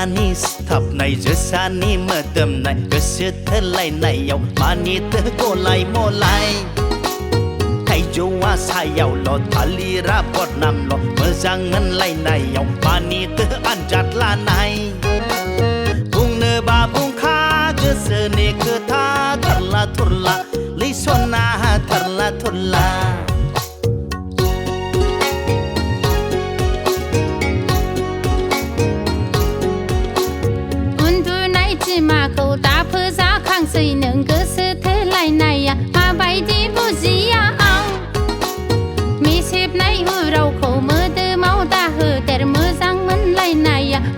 berani stop nai jesani medem nai kesetelai nai yau mani tegolai molai kai jowa sayau lo tali rapot nam lo mezangan lai nai yau mani te anjat lanai bung ne ba bung kha kesene ketha tharla thurla lisona tharla thurlaมาเขาตาเพื่อสาข้างใส่หนึ่งก็เสือเธอไหลในมาใบดีบุษีอังมีเชฟในหูเราเขาเมื่อเดิมเมาตาเหอแต่เมื่อสังมันไหลใน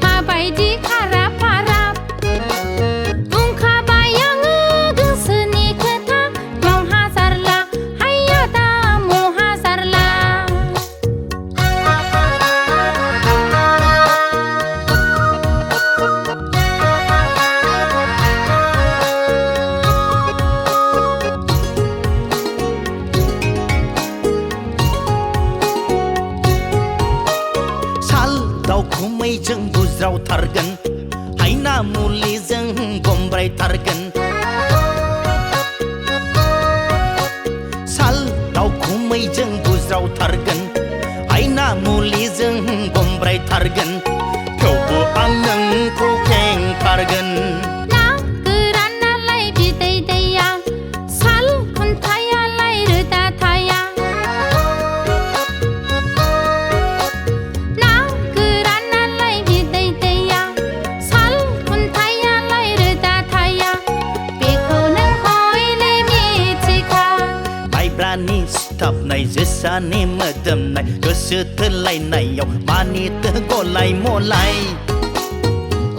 มาใบดีขารับพารับบุ้งขาใบยังก็เสือนี่คือทางมองหาสารละให้ยาตาโมหาสารละไม่จึงบุเราทาร์กันให้หน้ามูลีจึงกมไรทาร์กันสัลเราคงไม่จึงบุเราทาร์กันให้หน้ามูลีจึงกมไรทาร์กันเกี่ยวกับอันนึงคู่แข่งทาร์กันนักคือรันอะไรพิเตยเตียสัลคนไทยอะไรหรือตาไทยberani stop nai jesani medem nai kesetelai nai yau mani tegolai molai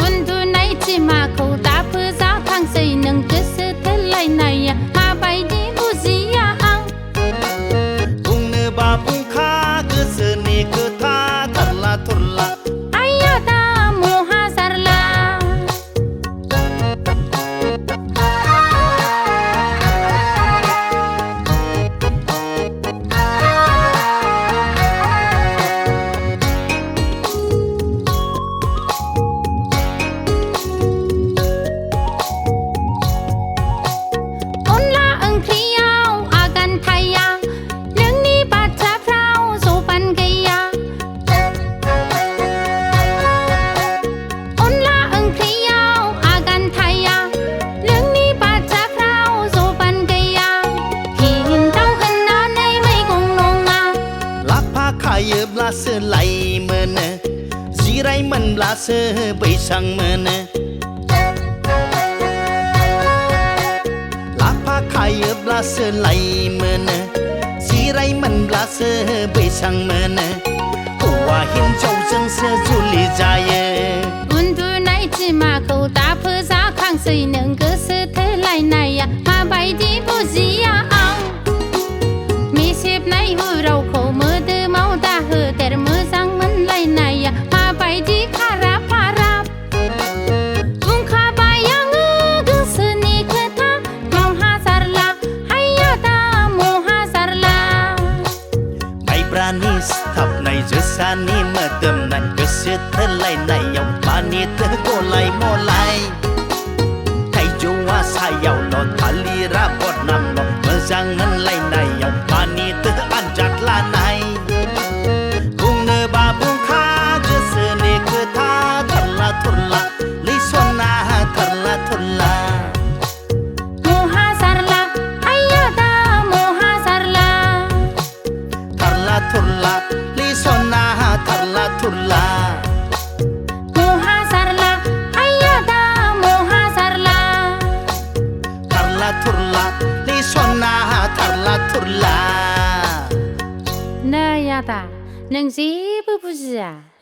undu nai cima kau ta phư za khang sei nang kesetelai nai ma bai di buzi ang bung ne ba bung kha kesene ketha tharla thurla ayata moha sarla se lai mene zirai man la se bai sang mene la pa khai bla se lai mene zirai man la se bai sang mene wa hin chau jeng se zu li ja ye undu nai chi ma khou ta phư za khang sei nang ke se the lai nai ma bai di bu ji ang mi sep nai hu rau khou mơ de mau ta hơแต่เมื่อสังมันไหลในมาไปดีขารับพารับบุ้งขาใบยังก็เสือนี่คือทางมองหาสารละให้ยาตาโมหาสารละไม่ berani stop nai jesani medem nai kesetelai nai yau mani tegolai molai kai jowa sayau lo tali rapot nam lo mezangan lai nai yau mani te anjat lanai ba bung kha kesene ketha tharla thurla lisona tharla thurla moha sarla ayata moha sarla tharla thurla lisona tharla thurla moha sarla ayata moha sarla tharla thurla lisona tharla thurla na yata能是不是啊？